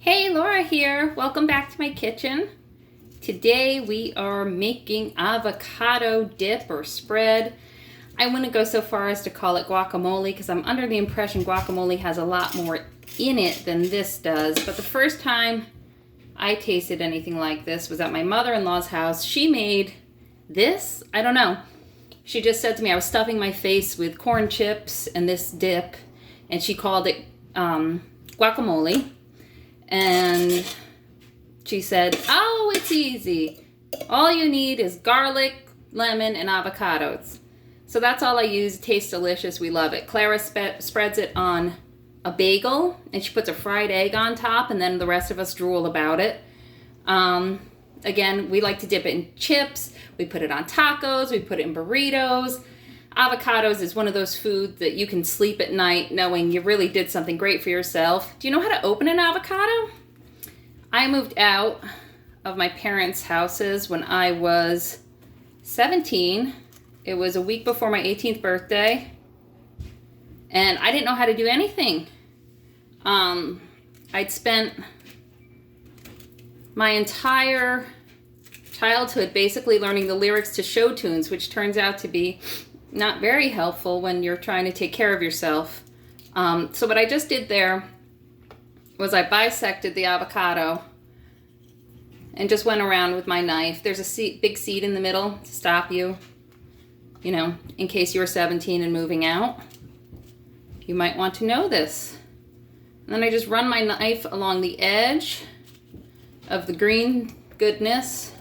Hey, Laura here. Welcome back to my kitchen. Today we are making avocado dip or spread. I wouldn't go so far as to call it guacamole because I'm under the impression guacamole has a lot more in it than this does. But the first time I tasted anything like this was at my mother-in-law's house. She made this, I don't know. She just said to me I was stuffing my face with corn chips and this dip, and she called it guacamole. And she said, oh, it's easy. All you need is garlic, lemon, and avocados. So that's all I use. It tastes delicious. We love it. Clara spreads it on a bagel, and she puts a fried egg on top, and then the rest of us drool about it. Again, we like to dip it in chips. We put it on tacos. We put it in burritos. Avocados is one of those foods that you can sleep at night knowing you really did something great for yourself. Do you know how to open an avocado? I moved out of my parents' houses when I was 17. It was a week before my 18th birthday. And I didn't know how to do anything. I'd spent my entire childhood basically learning the lyrics to show tunes, which turns out to be not very helpful when you're trying to take care of yourself. So what I just did there was I bisected the avocado and just went around with my knife. There's a big seed in the middle to stop you, in case you were 17 and moving out. You might want to know this. And then I just run my knife along the edge of the green goodness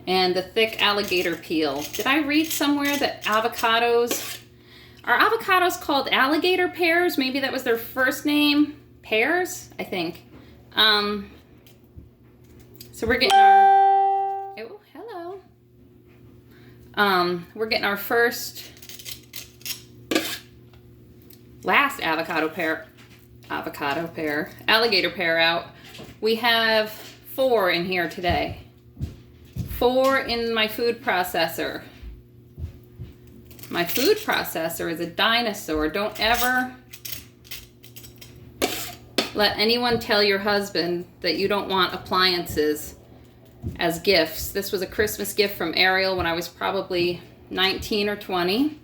and the thick alligator peel. Did I read somewhere that are avocados called alligator pears? Maybe that was their first name. Pears, I think. So we're getting we're getting our last alligator pear out. We have 4 in here today. 4 in my food processor. My food processor is a dinosaur. Don't ever let anyone tell your husband that you don't want appliances as gifts. This was a Christmas gift from Ariel when I was probably 19 or 20.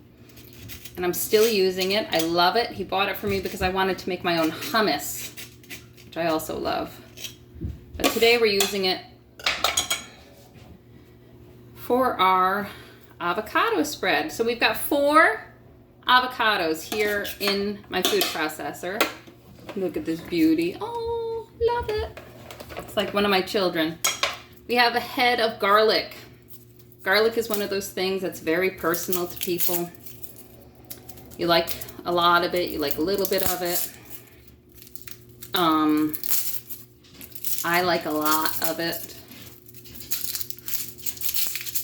And I'm still using it. I love it. He bought it for me because I wanted to make my own hummus, which I also love. But today we're using it for our avocado spread. So we've got 4 avocados here in my food processor. Look at this beauty. Oh, love it. It's like one of my children. We have a head of garlic. Garlic is one of those things that's very personal to people. You like a lot of it, you like a little bit of it. I like a lot of it.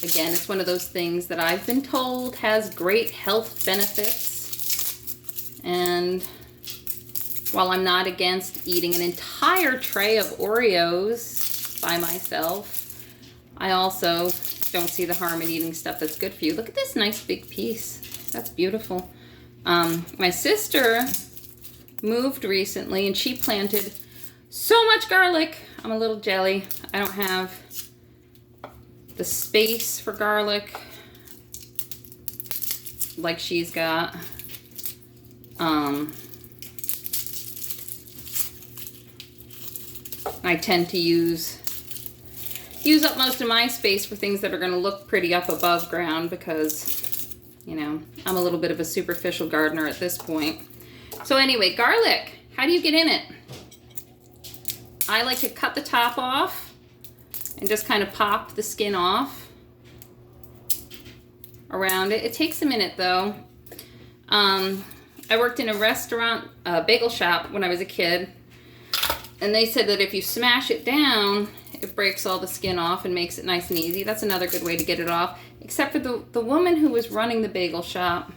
Again, it's one of those things that I've been told has great health benefits. And while I'm not against eating an entire tray of Oreos by myself, I also don't see the harm in eating stuff that's good for you. Look at this nice big piece. That's beautiful. My sister moved recently and she planted so much garlic. I'm a little jelly. I don't have the space for garlic like she's got. I tend to use up most of my space for things that are going to look pretty up above ground because, I'm a little bit of a superficial gardener at this point. So anyway, garlic, how do you get in it? I like to cut the top off and just kind of pop the skin off around it. It takes a minute though. I worked in a restaurant, bagel shop when I was a kid, and they said that if you smash it down, it breaks all the skin off and makes it nice and easy. That's another good way to get it off. Except for the woman who was running the bagel shop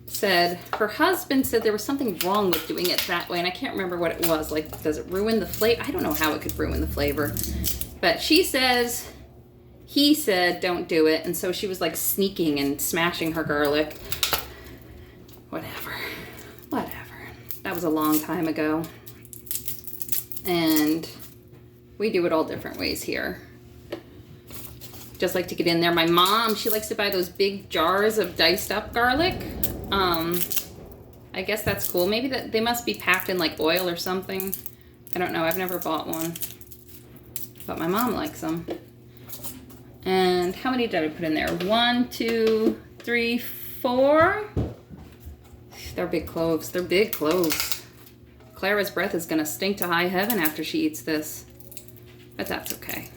said her husband said there was something wrong with doing it that way, and I can't remember what it was. Like, does it ruin the flavor? I don't know how it could ruin the flavor. But he said don't do it, and so she was like sneaking and smashing her garlic. Whatever. That was a long time ago. And we do it all different ways here. Just like to get in there. My mom, she likes to buy those big jars of diced up garlic. I guess that's cool. Maybe that they must be packed in like oil or something. I don't know. I've never bought one. But my mom likes them. And how many did I put in there? 1, 2, 3, 4. They're big cloves. They're big cloves. Clara's breath is going to stink to high heaven after she eats this. But that's okay.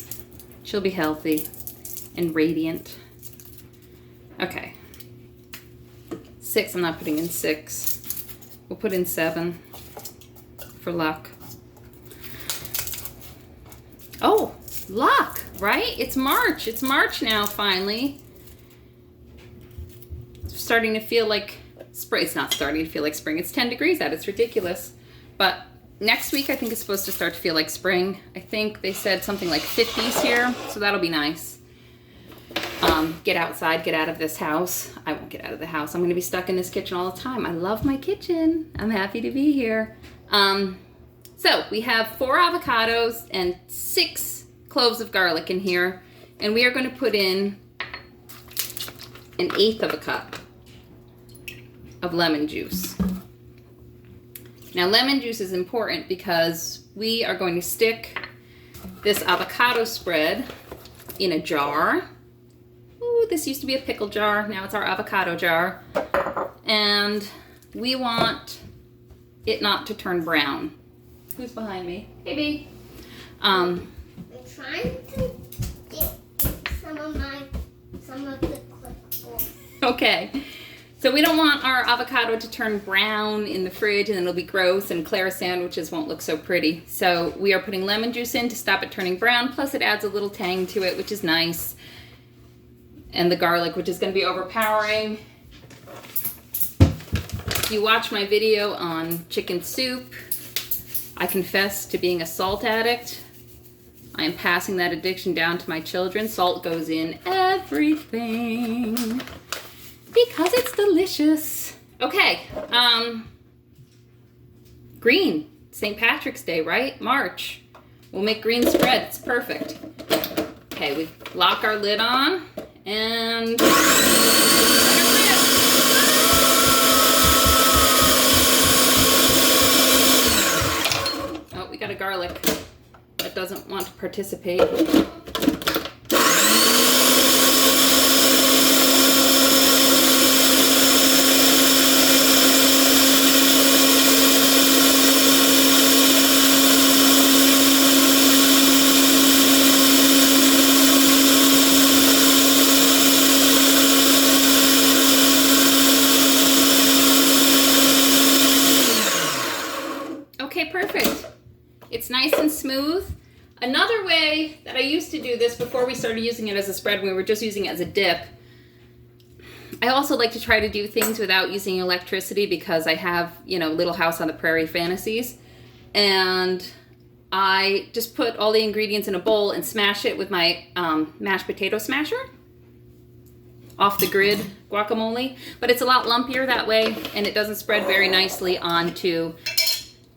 She'll be healthy and radiant. Okay. 6. I'm not putting in 6. We'll put in 7 for luck. Oh, luck, right? It's March. It's March now, finally. It's starting to feel like spring. It's not starting to feel like spring. It's 10 degrees out. It's ridiculous. But next week, I think it's supposed to start to feel like spring. I think they said something like 50s here, so that'll be nice. Get outside, get out of this house. I won't get out of the house. I'm going to be stuck in this kitchen all the time. I love my kitchen. I'm happy to be here. So we have 4 avocados and 6 cloves of garlic in here. And we are going to put in 1/8 of a cup of lemon juice. Now lemon juice is important because we are going to stick this avocado spread in a jar. Ooh, this used to be a pickle jar. Now it's our avocado jar. And we want it not to turn brown. Who's behind me? Hey, B. I'm trying to get some of the clipboard. Okay. So we don't want our avocado to turn brown in the fridge and then it'll be gross and Clara's sandwiches won't look so pretty. So we are putting lemon juice in to stop it turning brown. Plus it adds a little tang to it, which is nice. And the garlic, which is going to be overpowering. If you watch my video on chicken soup, I confess to being a salt addict. I am passing that addiction down to my children. Salt goes in everything because it's delicious. Okay, green, St. Patrick's Day, right? March. We'll make green spread, it's perfect. Okay, we lock our lid on and oh, we got a garlic that doesn't want to participate. Okay, perfect. It's nice and smooth. Another way that I used to do this before we started using it as a spread, we were just using it as a dip. I also like to try to do things without using electricity because I have, Little House on the Prairie fantasies. And I just put all the ingredients in a bowl and smash it with my mashed potato smasher. Off the grid guacamole. But it's a lot lumpier that way and it doesn't spread very nicely onto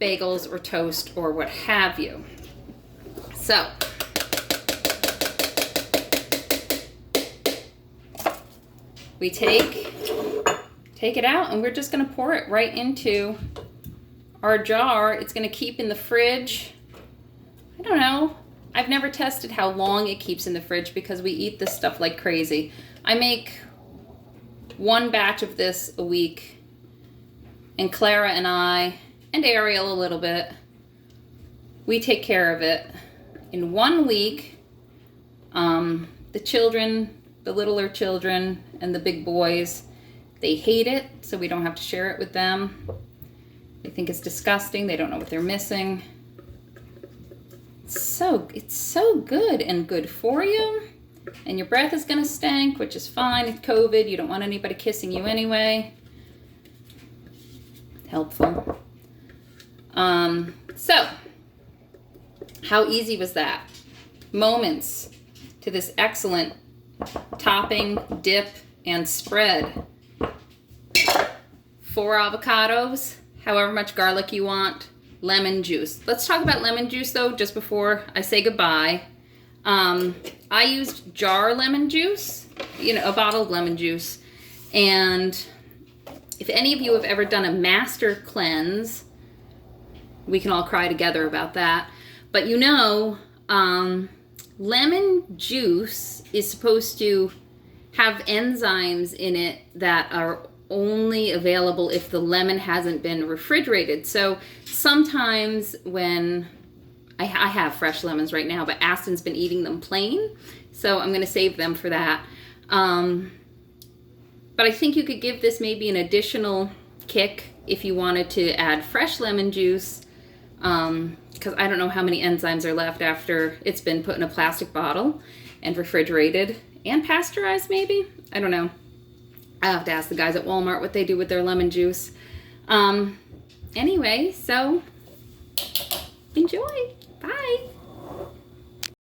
bagels or toast or what have you. So, we take it out and we're just going to pour it right into our jar. It's going to keep in the fridge. I don't know. I've never tested how long it keeps in the fridge because we eat this stuff like crazy. I make 1 batch of this a week and Clara and I and Ariel a little bit, we take care of it. In 1 week, the children, the littler children and the big boys, they hate it, so we don't have to share it with them. They think it's disgusting. They don't know what they're missing. It's so good and good for you. And your breath is gonna stink, which is fine. It's COVID. You don't want anybody kissing you anyway. Helpful. So, how easy was that? Moments to this excellent topping, dip, and spread. 4 avocados, however much garlic you want, lemon juice. Let's talk about lemon juice though, just before I say goodbye. I used jar lemon juice, a bottle of lemon juice. And if any of you have ever done a master cleanse, we can all cry together about that. But lemon juice is supposed to have enzymes in it that are only available if the lemon hasn't been refrigerated. So sometimes when I have fresh lemons right now, but Aston's been eating them plain, so I'm going to save them for that. But I think you could give this maybe an additional kick if you wanted to add fresh lemon juice, because I don't know how many enzymes are left after it's been put in a plastic bottle and refrigerated and pasteurized maybe. I don't know. I'll have to ask the guys at Walmart what they do with their lemon juice. Anyway, so enjoy.